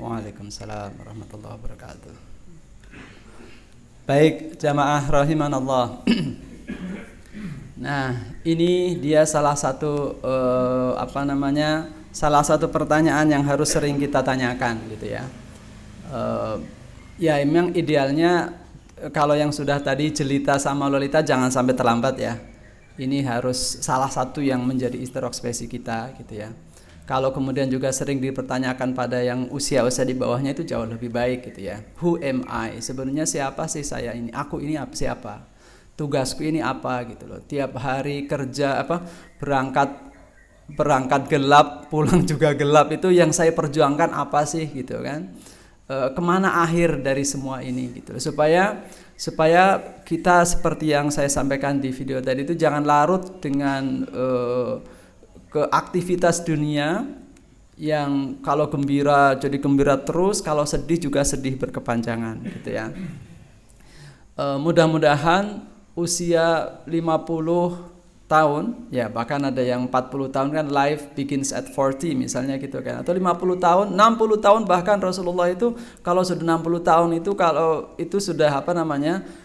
Waalaikumsalam warahmatullahi wabarakatuh. Baik, jamaah rahimanallah. Nah, ini dia salah satu salah satu pertanyaan yang harus sering kita tanyakan gitu ya. Ya memang idealnya kalau yang sudah tadi jelita sama lolita jangan sampai terlambat ya. Ini harus salah satu yang menjadi introspeksi kita gitu ya. Kalau kemudian juga sering dipertanyakan pada yang usia-usia di bawahnya itu jauh lebih baik gitu ya. Who am I? Sebenarnya siapa sih saya ini? Aku ini siapa? Tugasku ini apa gitu loh. Tiap hari kerja berangkat gelap, pulang juga gelap, itu yang saya perjuangkan apa sih gitu kan? Kemana akhir dari semua ini gitu loh. Supaya kita seperti yang saya sampaikan di video tadi itu jangan larut dengan ke aktivitas dunia yang kalau gembira jadi gembira terus, kalau sedih juga sedih berkepanjangan gitu ya. Mudah-mudahan usia 50 tahun ya, bahkan ada yang 40 tahun kan, life begins at 40 misalnya gitu kan, atau 50 tahun, 60 tahun, bahkan Rasulullah itu kalau sudah 60 tahun itu kalau itu sudah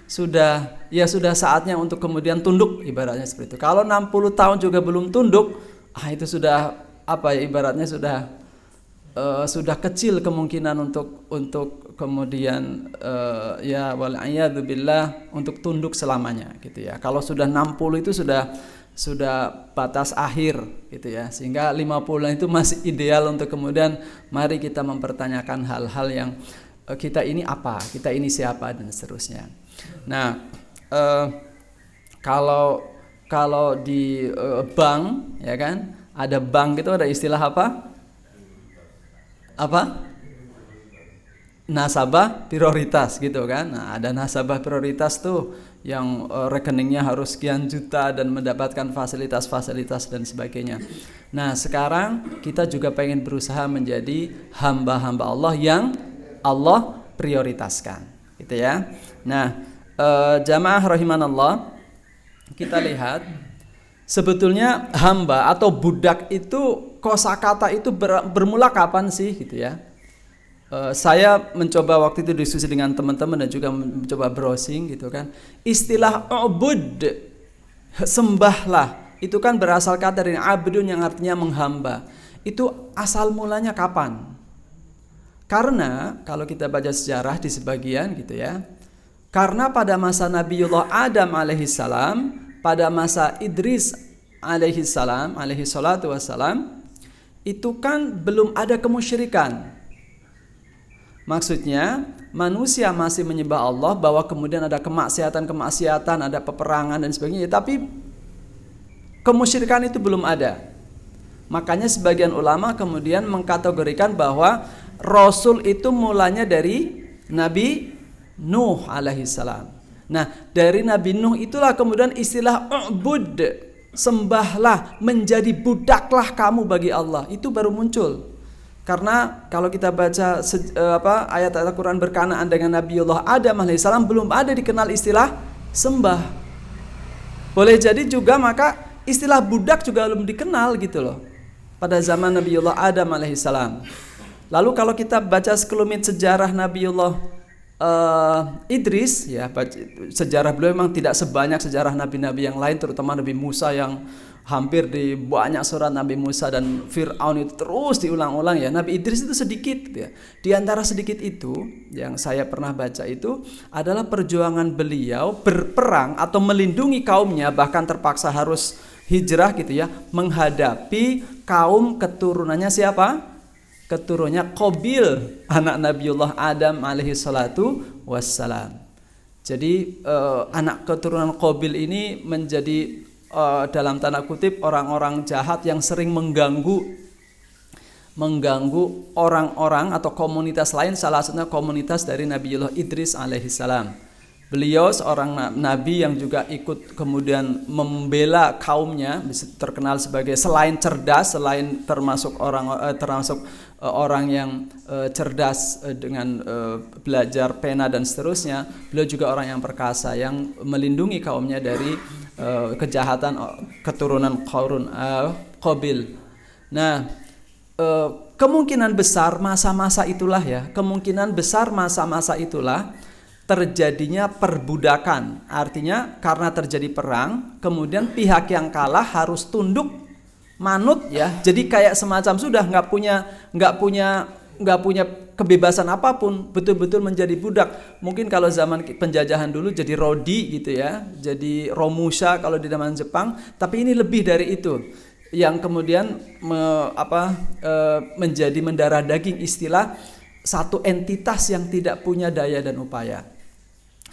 sudah saatnya untuk kemudian tunduk, ibaratnya seperti itu. Kalau 60 tahun juga belum tunduk, itu sudah ibaratnya sudah kecil kemungkinan untuk kemudian ya wal'iyadzubillah untuk tunduk selamanya gitu ya. Kalau sudah 60 itu sudah batas akhir gitu ya. Sehingga 50 itu masih ideal untuk kemudian mari kita mempertanyakan hal-hal yang kita ini apa, kita ini siapa dan seterusnya. Nah, kalau di bank ya kan, ada bank itu ada istilah apa? Nasabah prioritas gitu kan. Nah, ada nasabah prioritas tuh yang rekeningnya harus sekian juta dan mendapatkan fasilitas-fasilitas dan sebagainya. Nah, sekarang kita juga pengen berusaha menjadi hamba-hamba Allah yang Allah prioritaskan gitu ya. Nah, jamaah rahimanallah, kita lihat sebetulnya hamba atau budak itu, kosakata itu bermula kapan sih gitu ya. Saya mencoba waktu itu diskusi dengan teman-teman dan juga mencoba browsing gitu kan. Istilah ubud, sembahlah, itu kan berasal kata dari abdun yang artinya menghamba. Itu asal mulanya kapan? Karena kalau kita baca sejarah di sebagian gitu ya, karena pada masa Nabiullah Adam alaihissalam, pada masa Idris alaihissalam, alaihi salatu wassalam, itu kan belum ada kemusyrikan. Maksudnya manusia masih menyembah Allah, bahwa kemudian ada kemaksiatan, ada peperangan dan sebagainya, tapi kemusyrikan itu belum ada. Makanya sebagian ulama kemudian mengkategorikan bahwa Rasul itu mulanya dari Nabi Nuh alaihissalam. Nah, dari Nabi Nuh itulah kemudian istilah ubud, sembahlah, menjadi budaklah kamu bagi Allah, itu baru muncul. Karena kalau kita baca ayat-ayat Al-Quran berkenaan dengan Nabiullah Adam alaihissalam, belum ada dikenal istilah sembah. Boleh jadi juga maka istilah budak juga belum dikenal gitu loh pada zaman Nabiullah Adam alaihissalam. Lalu kalau kita baca sekelumit sejarah Nabiullah Idris ya, sejarah beliau memang tidak sebanyak sejarah nabi-nabi yang lain, terutama Nabi Musa yang hampir di banyak surat Nabi Musa dan Fir'aun itu terus diulang-ulang ya. Nabi Idris itu sedikit ya. Di antara sedikit itu yang saya pernah baca itu adalah perjuangan beliau berperang atau melindungi kaumnya, bahkan terpaksa harus hijrah gitu ya, menghadapi kaum keturunannya siapa? Keturunannya Qabil, anak Nabiullah Adam alaihi salatu wassalam. Jadi anak keturunan Qabil ini menjadi dalam tanda kutip orang-orang jahat yang sering mengganggu orang-orang atau komunitas lain, salah satunya komunitas dari Nabiullah Idris alaihi salam. Beliau seorang nabi yang juga ikut kemudian membela kaumnya, terkenal sebagai selain cerdas, selain termasuk orang yang cerdas dengan belajar pena dan seterusnya, beliau juga orang yang perkasa yang melindungi kaumnya dari kejahatan keturunan Qabil. Nah, kemungkinan besar masa-masa itulah ya, kemungkinan besar masa-masa itulah terjadinya perbudakan. Artinya karena terjadi perang, kemudian pihak yang kalah harus tunduk, manut ya. Jadi kayak semacam sudah nggak punya kebebasan apapun, betul-betul menjadi budak. Mungkin kalau zaman penjajahan dulu jadi rodi gitu ya, jadi romusha kalau di zaman Jepang, tapi ini lebih dari itu. Yang kemudian menjadi mendarah daging, istilah satu entitas yang tidak punya daya dan upaya.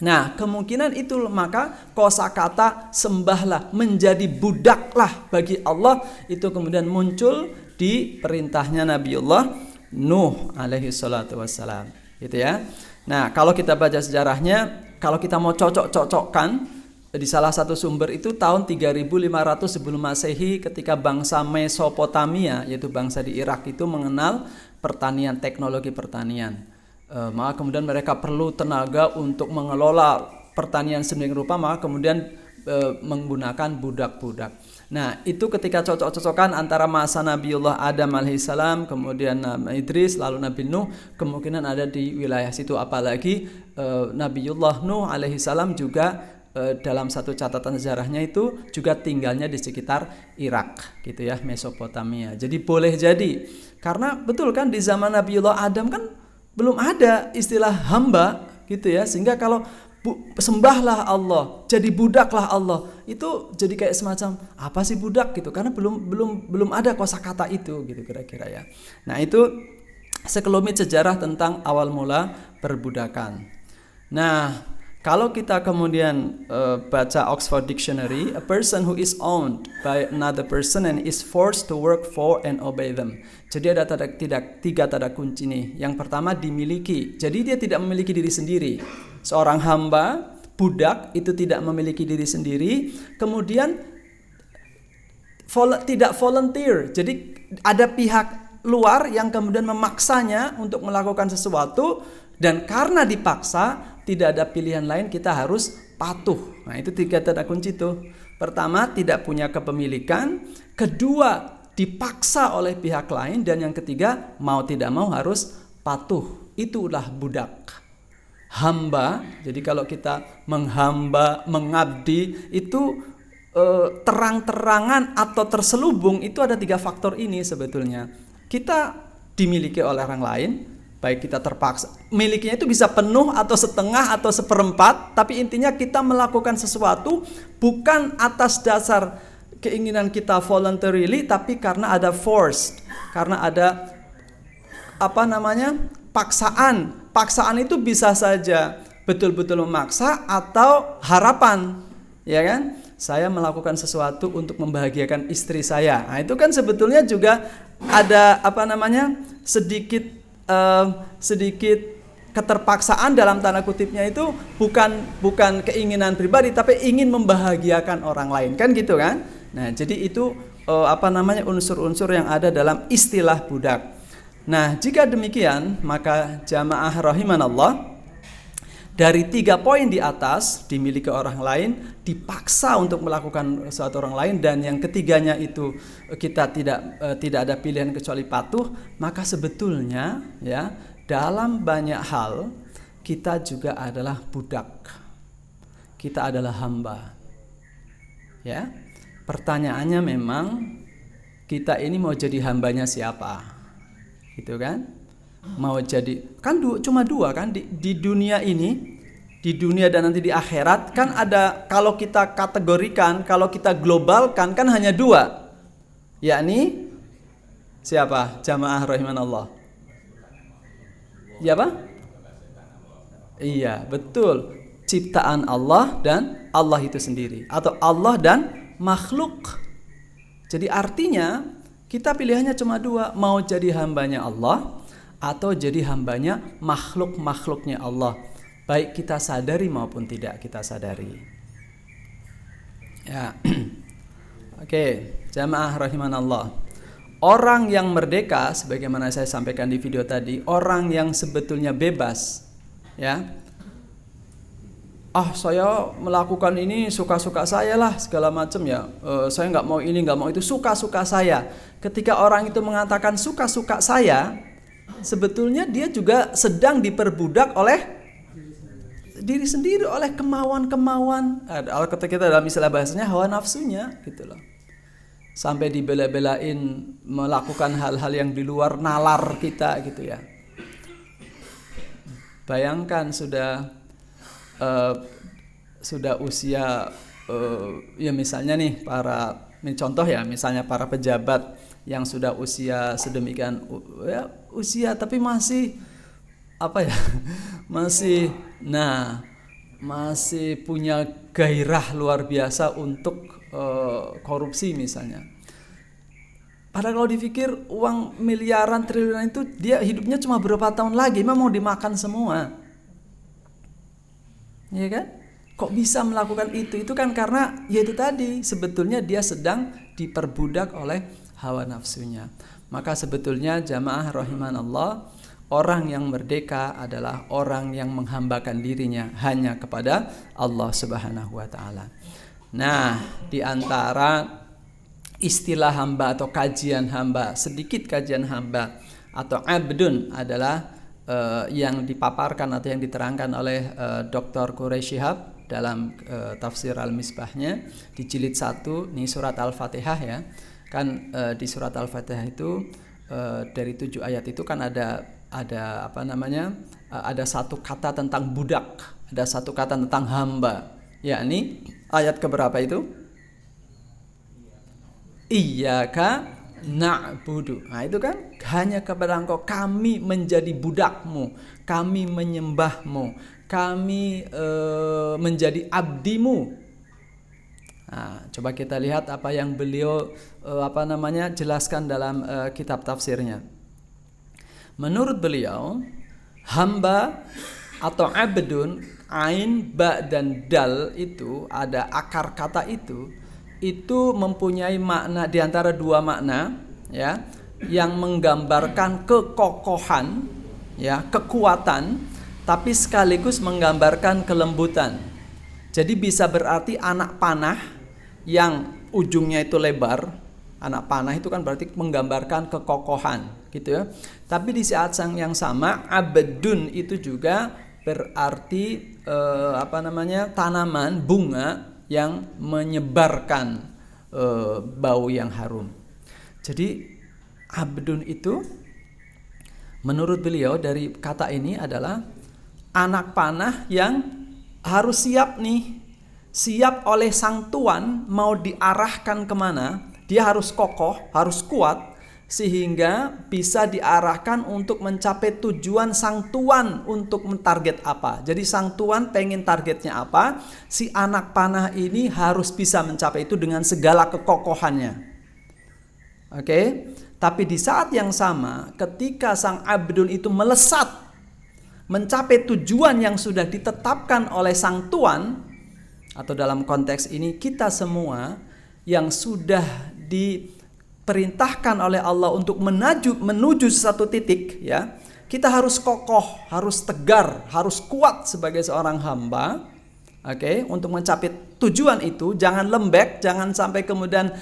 Nah, kemungkinan itu maka kosakata sembahlah, menjadi budaklah bagi Allah itu kemudian muncul di perintahnya Nabiullah Nuh alaihi salatu wassalam, gitu ya. Nah, kalau kita baca sejarahnya, kalau kita mau cocok-cocokkan di salah satu sumber itu tahun 3500 sebelum Masehi, ketika bangsa Mesopotamia, yaitu bangsa di Irak itu mengenal pertanian, teknologi pertanian. Maka kemudian mereka perlu tenaga untuk mengelola pertanian sedemikian rupa, maka kemudian menggunakan budak-budak. Nah, itu ketika cocok-cocokan antara masa Nabiullah Adam alaihissalam, kemudian Nabi Idris, lalu Nabi Nuh, kemungkinan ada di wilayah situ. Apalagi Nabiullah Nuh alaihissalam juga dalam satu catatan sejarahnya itu juga tinggalnya di sekitar Irak gitu ya, Mesopotamia. Jadi boleh jadi, karena betul kan di zaman Nabiullah Adam kan belum ada istilah hamba gitu ya, sehingga kalau sembahlah Allah, jadi budaklah Allah, itu jadi kayak semacam apa sih budak gitu, karena belum ada kosakata itu gitu kira-kira ya. Nah, itu sekelumit sejarah tentang awal mula perbudakan. Nah, kalau kita kemudian baca Oxford Dictionary, a person who is owned by another person and is forced to work for and obey them. Jadi ada tiga tanda kunci nih. Yang pertama, dimiliki. Jadi dia tidak memiliki diri sendiri. Seorang hamba, budak itu tidak memiliki diri sendiri. Kemudian tidak volunteer. Jadi ada pihak luar yang kemudian memaksanya untuk melakukan sesuatu, dan karena dipaksa, tidak ada pilihan lain, kita harus patuh. Nah, itu tiga tanda kunci tuh. Pertama, tidak punya kepemilikan. Kedua, dipaksa oleh pihak lain. Dan yang ketiga, mau tidak mau harus patuh. Itulah budak. Hamba, jadi kalau kita menghamba, mengabdi, itu terang-terangan atau terselubung, itu ada tiga faktor ini sebetulnya. Kita dimiliki oleh orang lain, baik kita terpaksa, miliknya itu bisa penuh atau setengah atau seperempat, tapi intinya kita melakukan sesuatu bukan atas dasar keinginan kita voluntarily, tapi karena ada force, karena ada paksaan. Paksaan itu bisa saja betul-betul memaksa atau harapan, ya kan? Saya melakukan sesuatu untuk membahagiakan istri saya. Nah, itu kan sebetulnya juga ada sedikit keterpaksaan dalam tanda kutipnya, itu bukan keinginan pribadi, tapi ingin membahagiakan orang lain, kan gitu kan? Nah, jadi itu unsur-unsur yang ada dalam istilah budak. Nah, jika demikian, maka jamaah rahimanallah, dari 3 poin di atas, dimiliki orang lain, dipaksa untuk melakukan sesuatu orang lain, dan yang ketiganya itu kita tidak ada pilihan kecuali patuh, maka sebetulnya ya, dalam banyak hal kita juga adalah budak. Kita adalah hamba. Ya. Pertanyaannya memang, kita ini mau jadi hambanya siapa? Gitu kan? Mau jadi, kan cuma 2 kan di dunia ini, di dunia dan nanti di akhirat kan ada, kalau kita kategorikan, kalau kita globalkan kan hanya 2, yakni siapa? Jamaah rahimanallah. Ya apa? Iya, betul. Ciptaan Allah dan Allah itu sendiri, atau Allah dan makhluk. Jadi artinya kita pilihannya cuma 2, mau jadi hambanya Allah atau jadi hambanya makhluk-makhluknya Allah, baik kita sadari maupun tidak kita sadari. Ya. Oke, jamaah rahimanallah. Orang yang merdeka, sebagaimana saya sampaikan di video tadi, orang yang sebetulnya bebas, ya. Saya melakukan ini suka-suka saya lah segala macam ya. Saya nggak mau ini, nggak mau itu, suka-suka saya. Ketika orang itu mengatakan suka-suka saya, sebetulnya dia juga sedang diperbudak oleh diri sendiri, oleh kemauan-kemauan. Kata kita dalam istilah bahasanya hawa nafsunya gitu loh. Sampai dibela-belain melakukan hal-hal yang di luar nalar kita gitu ya. Bayangkan sudah usia ya misalnya nih contoh ya, misalnya para pejabat yang sudah usia sedemikian ya, usia tapi masih masih punya gairah luar biasa untuk korupsi misalnya. Padahal kalau dipikir uang miliaran triliunan itu dia hidupnya cuma berapa tahun lagi, memang mau dimakan semua. Ya kan? Kok bisa melakukan itu? Itu kan karena yaitu tadi, sebetulnya dia sedang diperbudak oleh hawa nafsunya. Maka sebetulnya jamaah rahimanallah, orang yang merdeka adalah orang yang menghambakan dirinya hanya kepada Allah Subhanahu wa taala. Nah, di antara istilah hamba atau kajian hamba, sedikit kajian hamba atau abdun adalah yang dipaparkan atau yang diterangkan oleh Dr. Quraisy Shihab dalam tafsir Al-Misbahnya di jilid 1 ini surat Al-Fatihah ya. Kan di surat Al-Fatihah itu dari 7 ayat itu kan ada ada satu kata tentang budak, ada satu kata tentang hamba. Yakni ayat keberapa itu? Iyyaka na'budu. Nah itu kan, hanya kepada Engkau kami menjadi budakmu, kami menyembahmu, kami menjadi abdimu. Nah, coba kita lihat apa yang beliau jelaskan dalam kitab tafsirnya. Menurut beliau, hamba atau abdun, ain, ba dan dal itu ada akar kata itu mempunyai makna di antara dua makna ya, yang menggambarkan kekokohan ya, kekuatan, tapi sekaligus menggambarkan kelembutan. Jadi bisa berarti anak panah yang ujungnya itu lebar. Anak panah itu kan berarti menggambarkan kekokohan gitu ya. Tapi di saat yang sama abdun itu juga berarti tanaman bunga yang menyebarkan bau yang harum. Jadi abdun itu menurut beliau dari kata ini adalah anak panah yang harus siap oleh sang tuan, mau diarahkan kemana dia harus kokoh, harus kuat, sehingga bisa diarahkan untuk mencapai tujuan sang tuan untuk mentarget apa. Jadi sang tuan pengen targetnya apa, si anak panah ini harus bisa mencapai itu dengan segala kekokohannya. Oke? Tapi di saat yang sama, ketika sang abdun itu melesat mencapai tujuan yang sudah ditetapkan oleh sang tuan, atau dalam konteks ini kita semua yang sudah diperintahkan oleh Allah untuk menuju satu titik ya, kita harus kokoh, harus tegar, harus kuat sebagai seorang hamba. Oke, untuk mencapai tujuan itu jangan lembek, jangan sampai kemudian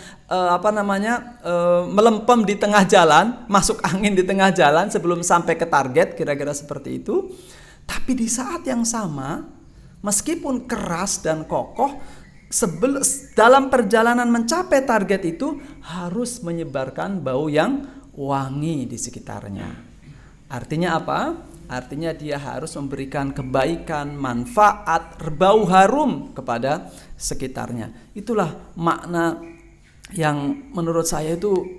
melempem di tengah jalan, masuk angin di tengah jalan sebelum sampai ke target, kira-kira seperti itu. Tapi di saat yang sama, meskipun keras dan kokoh, dalam perjalanan mencapai target itu harus menyebarkan bau yang wangi di sekitarnya. Artinya apa? Artinya dia harus memberikan kebaikan, manfaat, bau harum kepada sekitarnya. Itulah makna yang menurut saya itu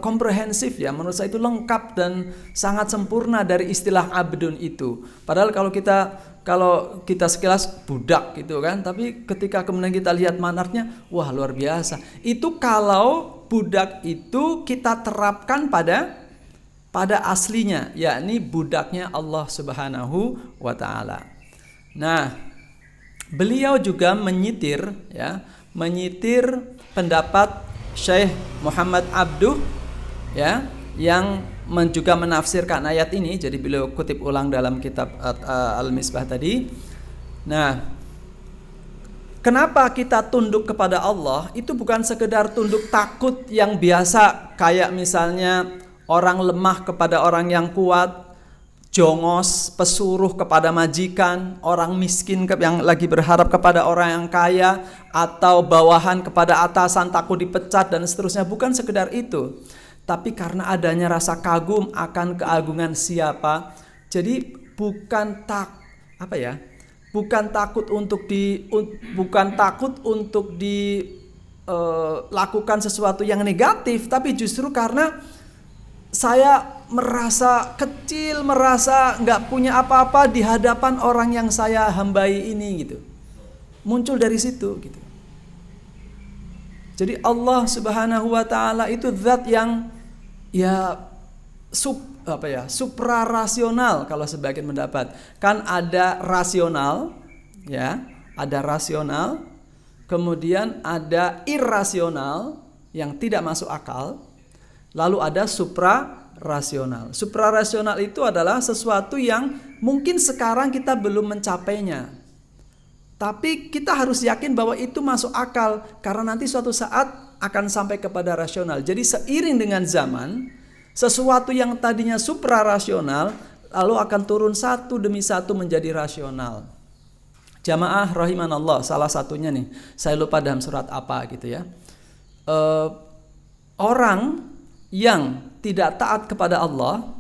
komprehensif ya. Menurut saya itu lengkap dan sangat sempurna dari istilah abdun itu. Padahal kalau kita sekilas budak gitu kan, tapi ketika kemudian kita lihat manarnya, wah luar biasa. Itu kalau budak itu kita terapkan pada aslinya, yakni budaknya Allah Subhanahu wa taala. Nah, beliau juga menyitir pendapat Syekh Muhammad Abduh ya, yang juga menafsirkan ayat ini. Jadi beliau kutip ulang dalam kitab Al-Misbah tadi. Nah, kenapa kita tunduk kepada Allah? Itu bukan sekedar tunduk takut yang biasa, kayak misalnya orang lemah kepada orang yang kuat, jongos, pesuruh kepada majikan, orang miskin yang lagi berharap kepada orang yang kaya, atau bawahan kepada atasan takut dipecat dan seterusnya. Bukan sekedar itu, tapi karena adanya rasa kagum akan keagungan siapa. Jadi bukan takut untuk dilakukan sesuatu yang negatif, tapi justru karena saya merasa kecil, merasa nggak punya apa-apa di hadapan orang yang saya hambai ini gitu. Muncul dari situ gitu. Jadi Allah Subhanahu wa taala itu zat yang suprarasional kalau sebagian mendapat. Kan ada rasional, ya, ada rasional, kemudian ada irrasional yang tidak masuk akal. Lalu ada suprarasional. Suprarasional itu adalah sesuatu yang mungkin sekarang kita belum mencapainya. Tapi kita harus yakin bahwa itu masuk akal karena nanti suatu saat akan sampai kepada rasional. Jadi seiring dengan zaman, sesuatu yang tadinya suprarasional lalu akan turun satu demi satu menjadi rasional. Jamaah rahimanallah, salah satunya nih, saya lupa dalam surat apa gitu ya. Orang yang tidak taat kepada Allah,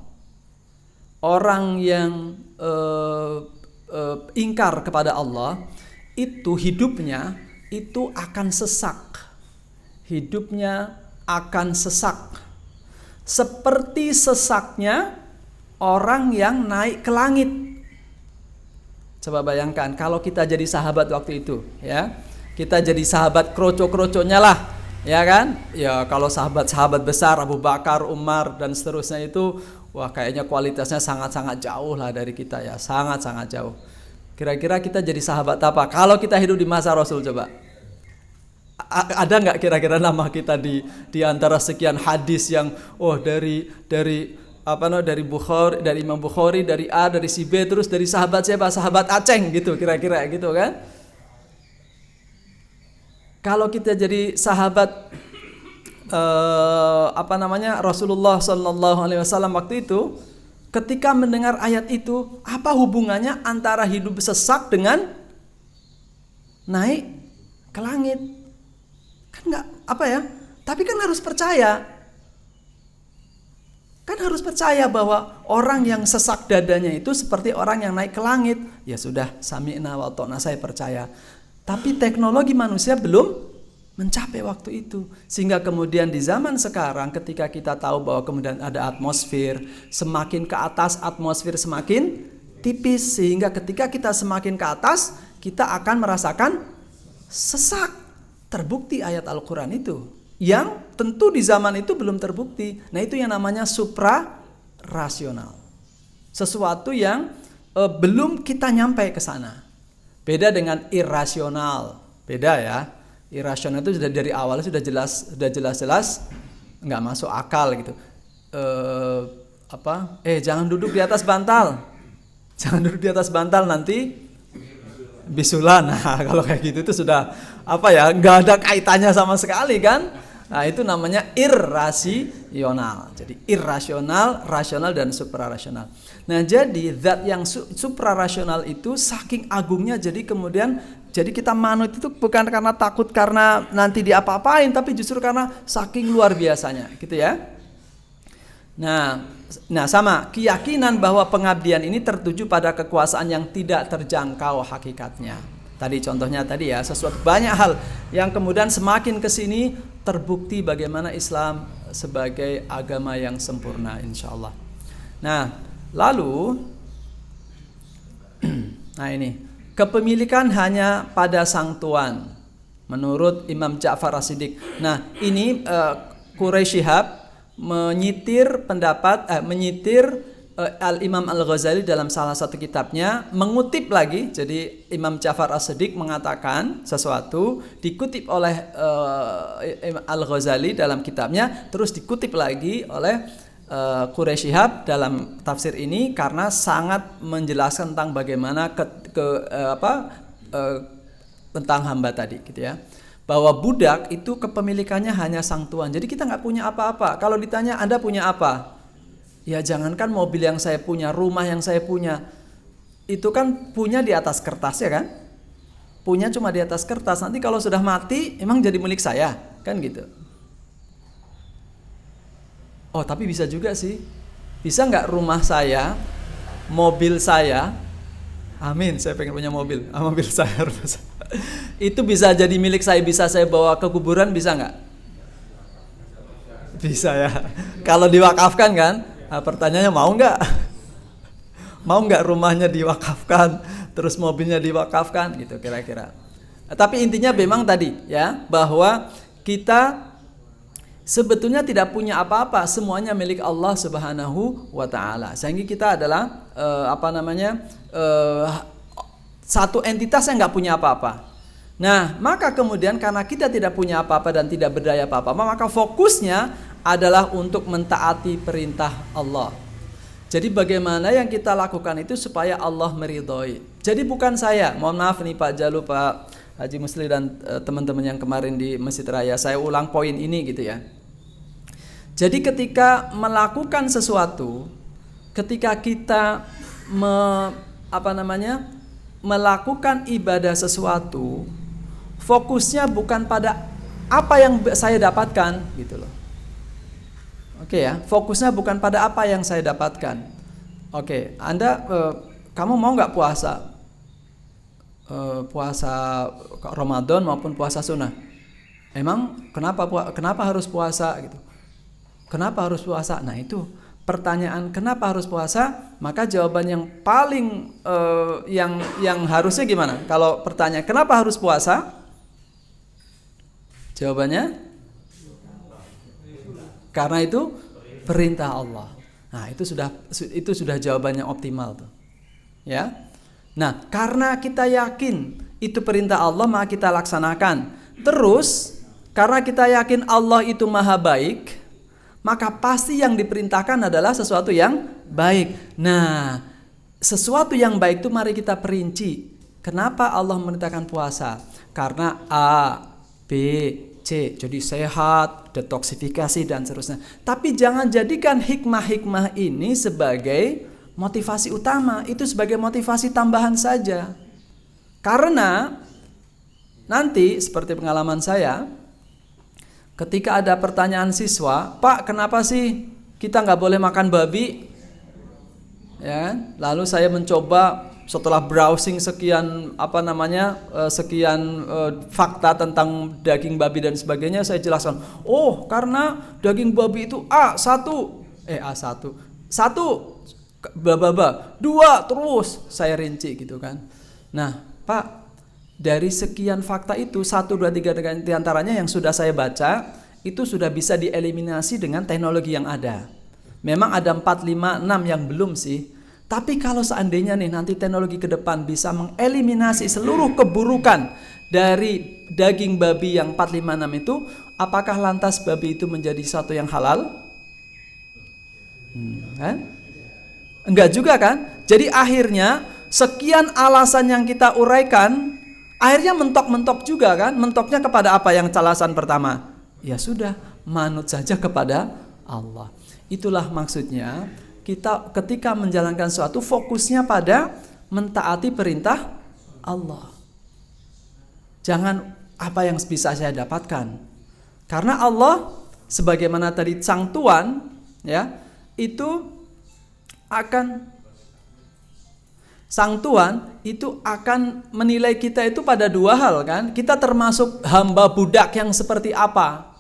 orang yang ingkar kepada Allah, itu hidupnya itu akan sesak. Hidupnya akan sesak. Seperti sesaknya orang yang naik ke langit. Coba bayangkan kalau kita jadi sahabat waktu itu, ya. Kita jadi sahabat kroco-kroconya lah. Ya kan? Ya kalau sahabat-sahabat besar Abu Bakar, Umar dan seterusnya itu, wah kayaknya kualitasnya sangat-sangat jauh lah dari kita ya, sangat-sangat jauh. Kira-kira kita jadi sahabat apa? Kalau kita hidup di masa Rasul coba. Ada nggak kira-kira nama kita di antara sekian hadis yang dari Bukhari, dari Imam Bukhari, dari A, dari si B, terus dari sahabat siapa? Sahabat Aceng gitu kira-kira gitu kan? Kalau kita jadi sahabat Rasulullah Sallallahu Alaihi Wasallam waktu itu, ketika mendengar ayat itu, apa hubungannya antara hidup sesak dengan naik ke langit? Kan nggak tapi kan harus percaya. Kan harus percaya bahwa orang yang sesak dadanya itu seperti orang yang naik ke langit. Ya sudah, sami'na wa ta'na, saya percaya. Tapi teknologi manusia belum mencapai waktu itu. Sehingga kemudian di zaman sekarang ketika kita tahu bahwa kemudian ada atmosfer, semakin ke atas atmosfer semakin tipis. Sehingga ketika kita semakin ke atas, kita akan merasakan sesak. Terbukti ayat Al-Quran itu. Yang tentu di zaman itu belum terbukti. Nah itu yang namanya suprarasional. Sesuatu yang belum kita nyampe ke sana. Beda dengan irasional. Beda ya. Irasional itu sudah dari awal sudah jelas nggak masuk akal gitu. Jangan duduk di atas bantal. Jangan duduk di atas bantal nanti bisulan. Nah, kalau kayak gitu itu sudah nggak ada kaitannya sama sekali kan. Nah, itu namanya irrasional. Jadi irrasional, rasional dan suprarasional. Nah, jadi zat yang suprarasional itu saking agungnya jadi kita manut itu bukan karena takut karena nanti diapa-apain, tapi justru karena saking luar biasanya, gitu ya. Nah sama keyakinan bahwa pengabdian ini tertuju pada kekuasaan yang tidak terjangkau hakikatnya. Tadi contohnya ya, sesuatu banyak hal yang kemudian semakin kesini terbukti bagaimana Islam sebagai agama yang sempurna, insyaallah. Nah, lalu ini kepemilikan hanya pada sang tuan menurut Imam Ja'far As-Siddiq. Nah, ini Quraisy Shihab menyitir Al-Imam Al-Ghazali dalam salah satu kitabnya, mengutip lagi. Jadi Imam Ja'far As-Siddiq mengatakan sesuatu, dikutip oleh Al-Ghazali dalam kitabnya, terus dikutip lagi oleh Quraisy Shihab dalam tafsir ini karena sangat menjelaskan tentang bagaimana tentang hamba tadi gitu ya. Bahwa budak itu kepemilikannya hanya sang tuan. Jadi kita nggak punya apa-apa. Kalau ditanya Anda punya apa? Ya jangankan mobil yang saya punya, rumah yang saya punya, itu kan punya di atas kertas ya kan? Punya cuma di atas kertas. Nanti kalau sudah mati emang jadi milik saya kan gitu. Oh tapi bisa juga sih. Bisa nggak rumah saya, mobil saya, amin saya pengen punya mobil, mobil saya, rumah saya. Itu bisa jadi milik saya, bisa saya bawa ke kuburan, bisa nggak? Bisa ya. Kalau diwakafkan kan, nah, pertanyaannya mau nggak? Mau nggak rumahnya diwakafkan, terus mobilnya diwakafkan, gitu kira-kira. Tapi intinya memang tadi ya, bahwa kita sebetulnya tidak punya apa-apa, semuanya milik Allah Subhanahu wa taala. Sehingga kita adalah satu entitas yang nggak punya apa-apa. Nah, maka kemudian karena kita tidak punya apa-apa dan tidak berdaya apa-apa, maka fokusnya adalah untuk mentaati perintah Allah. Jadi bagaimana yang kita lakukan itu supaya Allah meridhoi. Jadi bukan saya, mohon maaf nih Pak Jalu, Pak Haji Musli dan teman-teman yang kemarin di Masjid Raya, saya ulang poin ini gitu ya. Jadi ketika melakukan sesuatu, ketika kita melakukan ibadah sesuatu, fokusnya bukan pada apa yang saya dapatkan gitu loh. Oke ya, fokusnya bukan pada apa yang saya dapatkan. Oke, Anda kamu mau nggak puasa? Puasa Ramadan maupun puasa sunnah. Emang kenapa harus puasa gitu? Kenapa harus puasa? Nah itu pertanyaan kenapa harus puasa, maka jawaban yang paling yang harusnya gimana? Kalau pertanyaan kenapa harus puasa? Jawabannya karena itu perintah Allah. Nah, itu sudah jawabannya optimal tuh. Ya. Nah, karena kita yakin itu perintah Allah, maka kita laksanakan. Terus, karena kita yakin Allah itu maha baik, maka pasti yang diperintahkan adalah sesuatu yang baik. Nah, sesuatu yang baik itu mari kita perinci. Kenapa Allah memerintahkan puasa? Karena A, B, C, jadi sehat, detoksifikasi dan seterusnya. Tapi jangan jadikan hikmah-hikmah ini sebagai motivasi utama, itu sebagai motivasi tambahan saja. Karena nanti seperti pengalaman saya, ketika ada pertanyaan siswa, Pak kenapa sih kita nggak boleh makan babi? Ya, lalu saya mencoba setelah browsing sekian fakta tentang daging babi dan sebagainya, saya jelaskan. Oh, karena daging babi itu satu, dua, terus saya rinci gitu kan. Nah, Pak, dari sekian fakta itu 1, 2, 3 di antaranya yang sudah saya baca itu sudah bisa dieliminasi dengan teknologi yang ada. Memang ada 4, 5, 6 yang belum sih. Tapi kalau seandainya nih nanti teknologi ke depan bisa mengeliminasi seluruh keburukan dari daging babi yang 4, 5, 6 itu, apakah lantas babi itu menjadi sesuatu yang halal? Kan? Enggak juga kan? Jadi akhirnya sekian alasan yang kita uraikan akhirnya mentok-mentok juga kan? Mentoknya kepada apa yang alasan pertama? Ya sudah, manut saja kepada Allah. Itulah maksudnya kita ketika menjalankan sesuatu fokusnya pada mentaati perintah Allah. Jangan apa yang bisa saya dapatkan. Karena Allah sebagaimana tadi sang tuan ya, sang tuan itu akan menilai kita itu pada dua hal kan. Kita termasuk hamba budak yang seperti apa?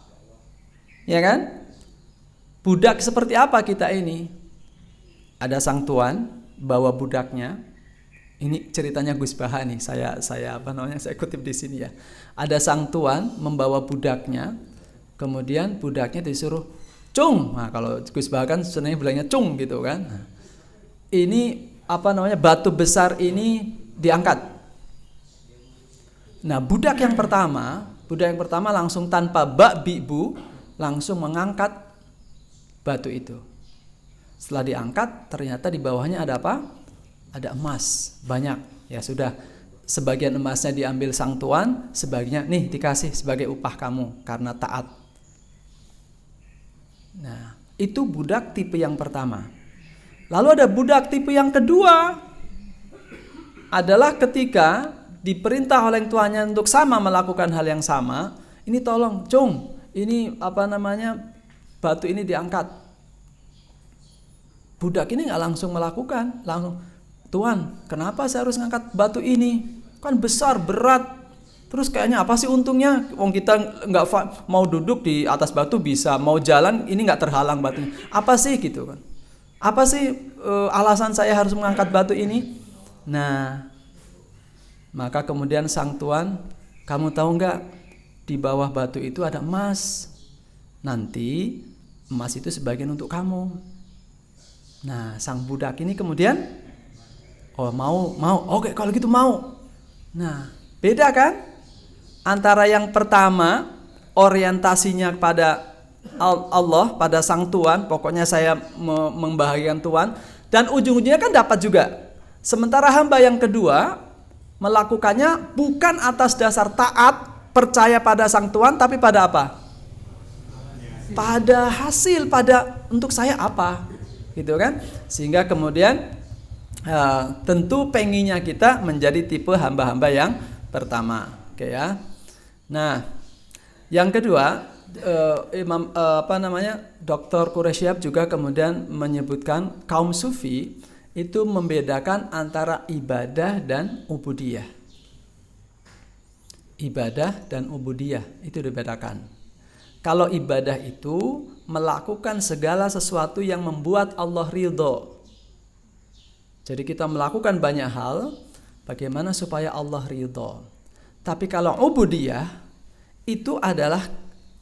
Ya kan? Budak seperti apa kita ini? Ada sang tuan bawa budaknya. Ini ceritanya Gus Baha nih. Saya kutip di sini ya. Ada sang tuan membawa budaknya. Kemudian budaknya disuruh cung. Nah, kalau Gus Baha kan sebenarnya bilangnya cung gitu kan. Nah, ini batu besar ini diangkat. Nah, budak yang pertama langsung tanpa bak bibu langsung mengangkat batu itu. Setelah diangkat, ternyata di bawahnya ada apa? Ada emas banyak. Ya sudah, sebagian emasnya diambil sang tuan, sebagiannya nih dikasih sebagai upah kamu karena taat. Nah, itu budak tipe yang pertama. Lalu ada budak tipe yang kedua, adalah ketika diperintah oleh tuannya untuk sama melakukan hal yang sama. Ini tolong, Cung, ini batu ini diangkat. Budak ini nggak langsung melakukan, langsung, Tuan, kenapa saya harus ngangkat batu ini? Kan besar, berat. Terus kayaknya apa sih untungnya? Wong kita nggak mau duduk di atas batu bisa, mau jalan ini nggak terhalang batunya. Apa sih gitu kan? Apa sih alasan saya harus mengangkat batu ini? Nah, maka kemudian sang tuan, kamu tahu nggak di bawah batu itu ada emas? Nanti emas itu sebagian untuk kamu. Nah, sang budak ini kemudian, oh mau, oke kalau gitu mau. Nah, beda kan? Antara yang pertama orientasinya pada Allah, pada sang tuan, pokoknya saya membahagiakan tuan, dan ujung-ujungnya kan dapat juga. Sementara hamba yang kedua melakukannya bukan atas dasar taat, percaya pada sang tuan, tapi pada apa? Pada hasil, pada untuk saya apa? Gitu kan? Sehingga kemudian tentu pengennya kita menjadi tipe hamba-hamba yang pertama. Oke ya. Nah, yang kedua, Dr. Quresyab juga kemudian menyebutkan kaum sufi itu membedakan antara ibadah dan ubudiyah. Ibadah dan ubudiyah itu dibedakan. Kalau ibadah itu melakukan segala sesuatu yang membuat Allah ridho. Jadi kita melakukan banyak hal bagaimana supaya Allah ridho. Tapi kalau ubudiyah itu adalah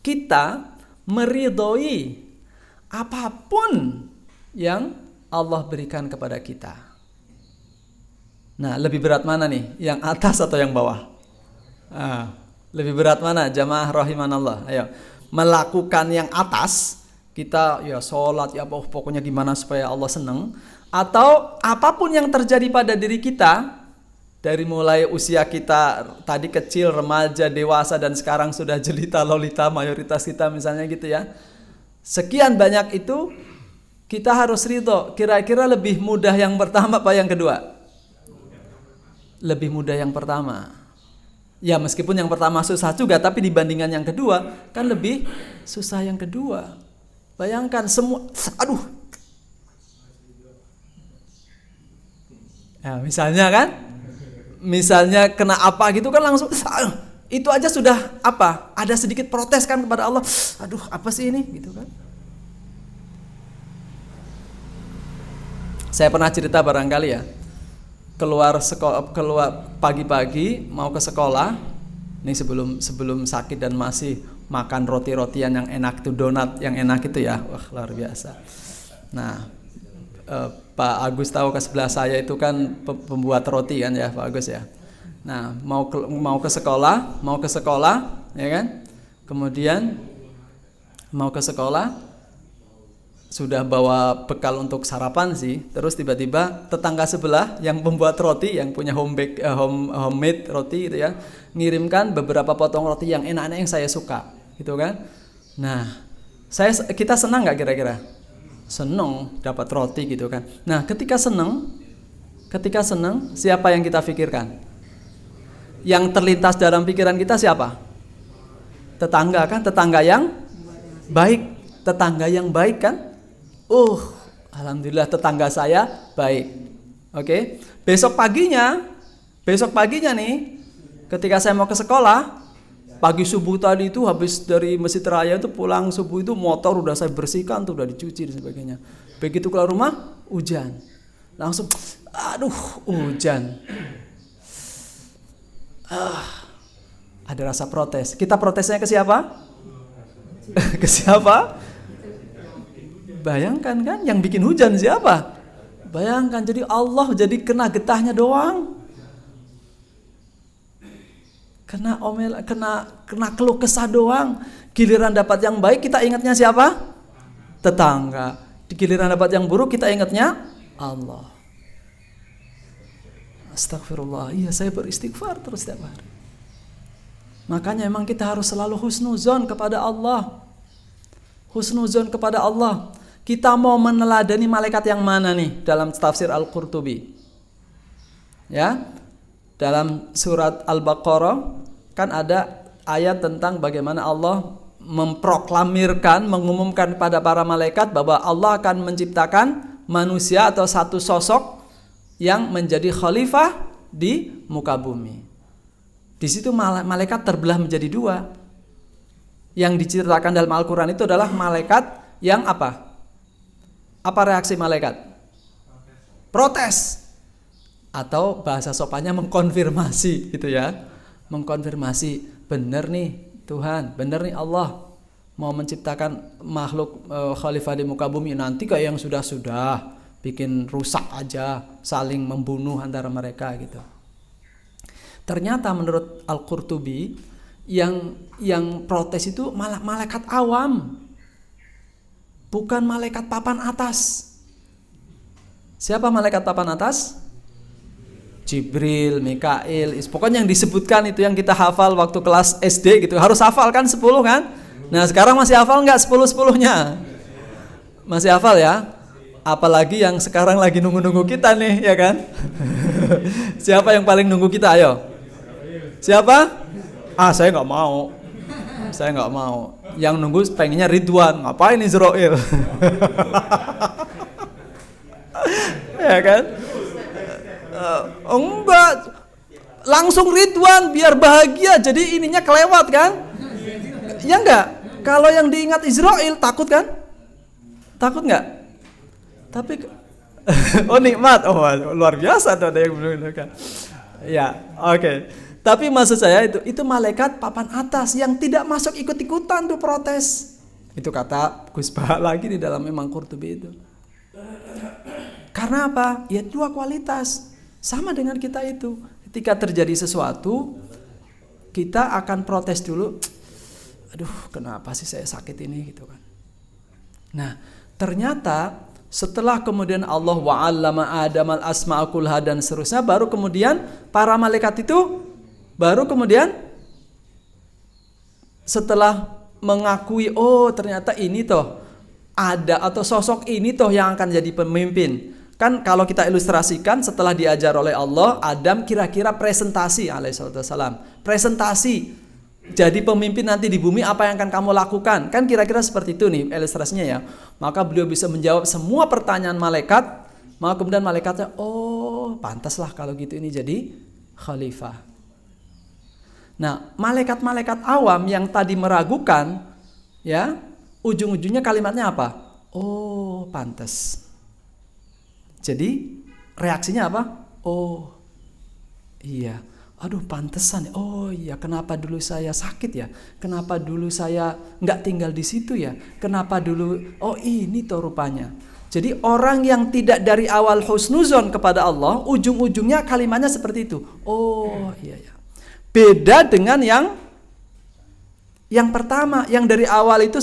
kita meridhoi apapun yang Allah berikan kepada kita. Nah, lebih berat mana nih? Yang atas atau yang bawah? Lebih berat mana? Jamaah rahimanallah. Ayo. Melakukan yang atas, kita ya sholat, ya pokoknya gimana supaya Allah senang. Atau apapun yang terjadi pada diri kita, dari mulai usia kita tadi kecil, remaja, dewasa, dan sekarang sudah jelita, lolita, mayoritas kita misalnya gitu ya. Sekian banyak itu, kita harus ridho. Kira-kira lebih mudah yang pertama apa yang kedua? Lebih mudah yang pertama. Ya meskipun yang pertama susah juga, tapi dibandingkan yang kedua kan lebih susah yang kedua. Bayangkan semua, ya, misalnya kena apa gitu kan langsung, itu aja sudah apa? Ada sedikit protes kan kepada Allah. Aduh, apa sih ini gitu kan? Saya pernah cerita barangkali ya. Keluar pagi-pagi mau ke sekolah. Ini sebelum sakit dan masih makan roti-rotian yang enak itu, donat yang enak itu ya. Wah, luar biasa. Nah, Pak Agus tahu ke sebelah saya itu kan pembuat roti kan ya, Pak Agus ya. Nah, mau ke sekolah, ya kan? Kemudian mau ke sekolah sudah bawa bekal untuk sarapan sih, terus tiba-tiba tetangga sebelah yang membuat roti, yang punya homemade roti gitu ya, ngirimkan beberapa potong roti yang enak-enak yang saya suka, gitu kan. Nah, kita senang nggak kira-kira? Senang dapat roti gitu kan. Nah, ketika senang, siapa yang kita pikirkan? Yang terlintas dalam pikiran kita siapa? Tetangga kan, tetangga yang baik kan? Alhamdulillah tetangga saya baik. Oke. Besok paginya nih, ketika saya mau ke sekolah, pagi subuh tadi itu habis dari Masjid Raya itu pulang subuh itu motor udah saya bersihkan tuh, udah dicuci dan sebagainya. Begitu keluar rumah, hujan. Langsung, hujan. Ada rasa protes. Kita protesnya ke siapa? Ke siapa? Bayangkan kan, yang bikin hujan siapa? Bayangkan, jadi Allah jadi kena getahnya doang. Kena keluh kesah doang. Giliran dapat yang baik kita ingatnya siapa? Tetangga. Di giliran dapat yang buruk kita ingatnya Allah. Astagfirullah, iya saya beristighfar terus setiap hari. Makanya memang kita harus selalu husnuzon kepada Allah. Husnuzon kepada Allah. Kita mau meneladani malaikat yang mana nih dalam tafsir Al-Qurtubi? Ya, dalam surat Al-Baqarah kan ada ayat tentang bagaimana Allah memproklamirkan, mengumumkan kepada para malaikat bahwa Allah akan menciptakan manusia atau satu sosok yang menjadi khalifah di muka bumi. Di situ malaikat terbelah menjadi dua. Yang diceritakan dalam Al-Quran itu adalah malaikat yang apa? Apa reaksi malaikat? Protes. Atau bahasa sopannya mengkonfirmasi gitu ya. Mengkonfirmasi, benar nih Tuhan, benar nih Allah mau menciptakan makhluk khalifah di muka bumi, nanti kayak yang sudah-sudah bikin rusak aja, saling membunuh antara mereka gitu. Ternyata menurut Al-Qurtubi yang protes itu malah malaikat awam, bukan malaikat papan atas. Siapa malaikat papan atas? Jibril, Mikail, pokoknya yang disebutkan itu yang kita hafal waktu kelas SD gitu. Harus hafal kan 10 kan? Nah sekarang masih hafal nggak 10-10-nya? Masih hafal ya? Apalagi yang sekarang lagi nunggu-nunggu kita nih, ya kan? Siapa yang paling nunggu kita? Ayo. Siapa? Saya nggak mau. Saya nggak mau. Yang nunggu pengennya Ridwan. Ngapain Israel? Ya kan? Enggak. Langsung Ridwan biar bahagia. Jadi ininya kelewat kan? Ya enggak? Kalau yang diingat Israel takut kan? Takut nggak? Tapi nikmat. Luar biasa tuh ada yang menunjukkan. Ya, oke. Tapi maksud saya itu malaikat papan atas yang tidak masuk ikut-ikutan tuh protes. Itu kata Gus Bah lagi di dalam Imam Qurtubi itu. Karena apa? Ya dua kualitas. Sama dengan kita itu. Ketika terjadi sesuatu, kita akan protes dulu. Aduh, kenapa sih saya sakit ini gitu kan. Nah, ternyata setelah kemudian Allah wa'allama Adam al-asma'a kullaha dan seterusnya, baru kemudian para malaikat itu baru kemudian setelah mengakui ternyata ini toh ada atau sosok ini toh yang akan jadi pemimpin. Kan kalau kita ilustrasikan setelah diajar oleh Allah, Adam kira-kira presentasi alaihissalam. Presentasi jadi pemimpin nanti di bumi, apa yang akan kamu lakukan? Kan kira-kira seperti itu nih ilustrasinya ya. Maka beliau bisa menjawab semua pertanyaan malaikat. Maka kemudian malaikatnya, pantaslah kalau gitu ini jadi khalifah. Nah, malaikat-malaikat awam yang tadi meragukan, ya, ujung-ujungnya kalimatnya apa? Pantas. Jadi reaksinya apa? Iya. Aduh pantesan. Iya, kenapa dulu saya sakit ya? Kenapa dulu saya nggak tinggal di situ ya? Kenapa dulu? Ini toh rupanya. Jadi orang yang tidak dari awal husnuzon kepada Allah, ujung-ujungnya kalimatnya seperti itu. Iya ya. Beda dengan yang pertama, yang dari awal itu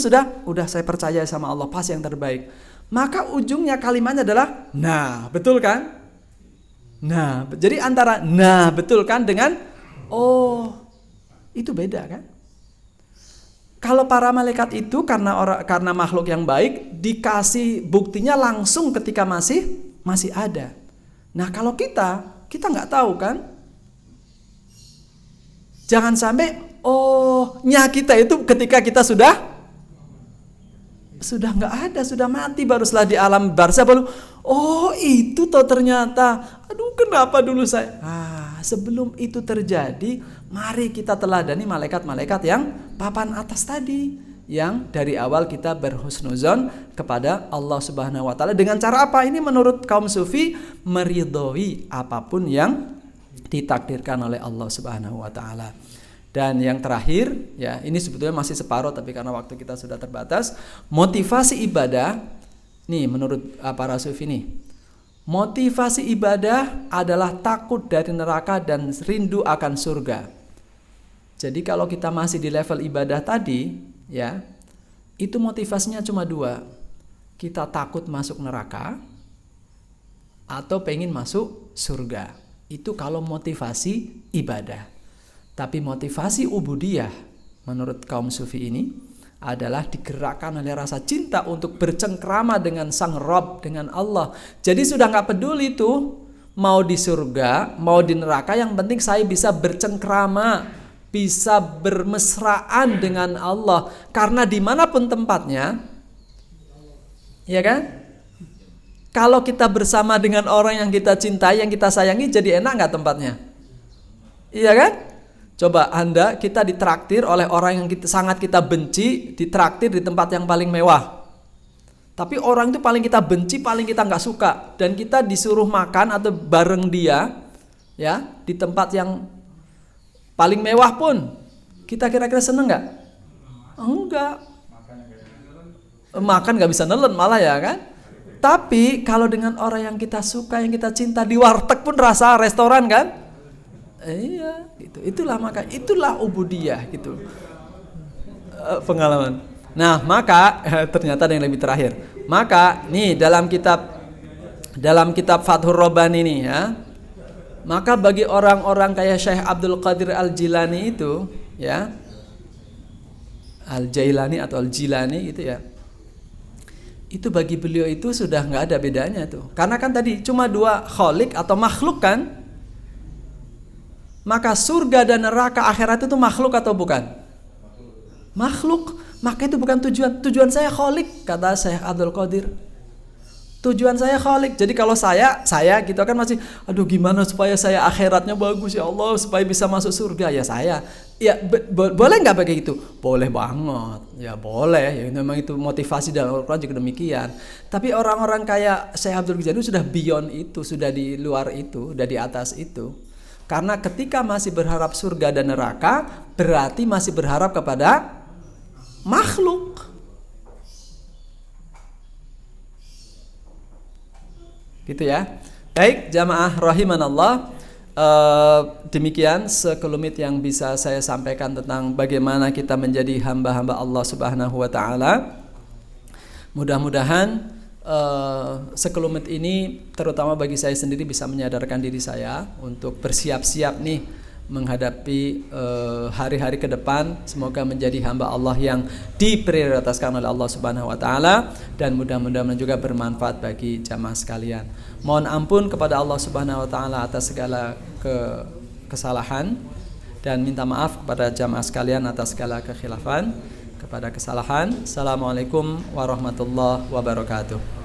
udah saya percaya sama Allah, pas yang terbaik. Maka ujungnya kalimatnya adalah nah, betul kan? Nah, jadi antara nah betul kan dengan itu beda kan? Kalau para malaikat itu karena makhluk yang baik dikasih buktinya langsung ketika masih ada. Nah, kalau kita nggak tahu kan? Jangan sampai kita itu ketika kita sudah nggak ada, sudah mati, baru setelah di alam barzah baru itu toh ternyata, aduh kenapa dulu saya. Sebelum itu terjadi, mari kita teladani malaikat-malaikat yang papan atas tadi, yang dari awal kita berhusnuzon kepada Allah Subhanahu wa taala. Dengan cara apa? Ini menurut kaum sufi meridhoi apapun yang ditakdirkan oleh Allah Subhanahu wa taala. Dan yang terakhir, ya ini sebetulnya masih separuh tapi karena waktu kita sudah terbatas, motivasi ibadah nih menurut para sufi nih. Motivasi ibadah adalah takut dari neraka dan rindu akan surga. Jadi kalau kita masih di level ibadah tadi, ya, itu motivasinya cuma 2. kita takut masuk neraka atau pengen masuk surga. Itu kalau motivasi ibadah. Tapi motivasi ubudiyah menurut kaum sufi ini adalah digerakkan oleh rasa cinta untuk bercengkrama dengan sang Rabb, dengan Allah. Jadi sudah gak peduli tuh mau di surga, mau di neraka, yang penting saya bisa bercengkrama, bisa bermesraan dengan Allah. Karena dimanapun tempatnya, ya kan? Kalau kita bersama dengan orang yang kita cintai, yang kita sayangi, jadi enak gak tempatnya? Iya kan? Coba Anda, kita ditraktir oleh orang yang sangat kita benci, ditraktir di tempat yang paling mewah. Tapi orang itu paling kita benci, paling kita gak suka, dan kita disuruh makan atau bareng dia, ya, di tempat yang paling mewah pun, kita kira-kira seneng gak? Enggak. Makan gak bisa nelen malah, ya kan? Tapi kalau dengan orang yang kita suka, yang kita cinta, di warteg pun rasa restoran kan? Iya, gitu. Itulah ubudiyah gitu. Pengalaman. Nah, maka ternyata ada yang lebih terakhir. Maka nih dalam kitab Fathur Rabbani ini ya. Maka bagi orang-orang kayak Syekh Abdul Qadir Al-Jilani itu, ya. Al-Jailani atau Al-Jilani gitu ya. Itu bagi beliau itu sudah nggak ada bedanya tuh. Karena kan tadi cuma dua kholik atau makhluk kan. Maka surga dan neraka akhirat itu makhluk atau bukan? Makhluk. Maka itu bukan tujuan. Tujuan saya kholik, kata Syekh Abdul Qadir. Tujuan saya kholik. Jadi kalau saya gitu kan masih, aduh gimana supaya saya akhiratnya bagus ya Allah, supaya bisa masuk surga ya saya. Ya boleh nggak begitu? Boleh banget. Ya boleh. Ya memang itu motivasi dalam Al-Quran juga demikian. Tapi orang-orang kayak Syekh Abdul Qadir sudah beyond itu, sudah di luar itu, sudah di atas itu. Karena ketika masih berharap surga dan neraka, berarti masih berharap kepada makhluk. Gitu ya. Baik, jamaah rahimanallah. Demikian sekelumit yang bisa saya sampaikan tentang bagaimana kita menjadi hamba-hamba Allah Subhanahu wa taala. Mudah-mudahan sekelumit ini terutama bagi saya sendiri bisa menyadarkan diri saya untuk bersiap-siap nih menghadapi hari-hari ke depan. Semoga menjadi hamba Allah yang diprioritaskan oleh Allah Subhanahu wa taala, dan mudah-mudahan juga bermanfaat bagi jamaah sekalian. Mohon ampun kepada Allah Subhanahu wa taala atas segala kesalahan, dan minta maaf kepada jamaah sekalian atas segala kekhilafan, kepada kesalahan. Assalamualaikum warahmatullahi wabarakatuh.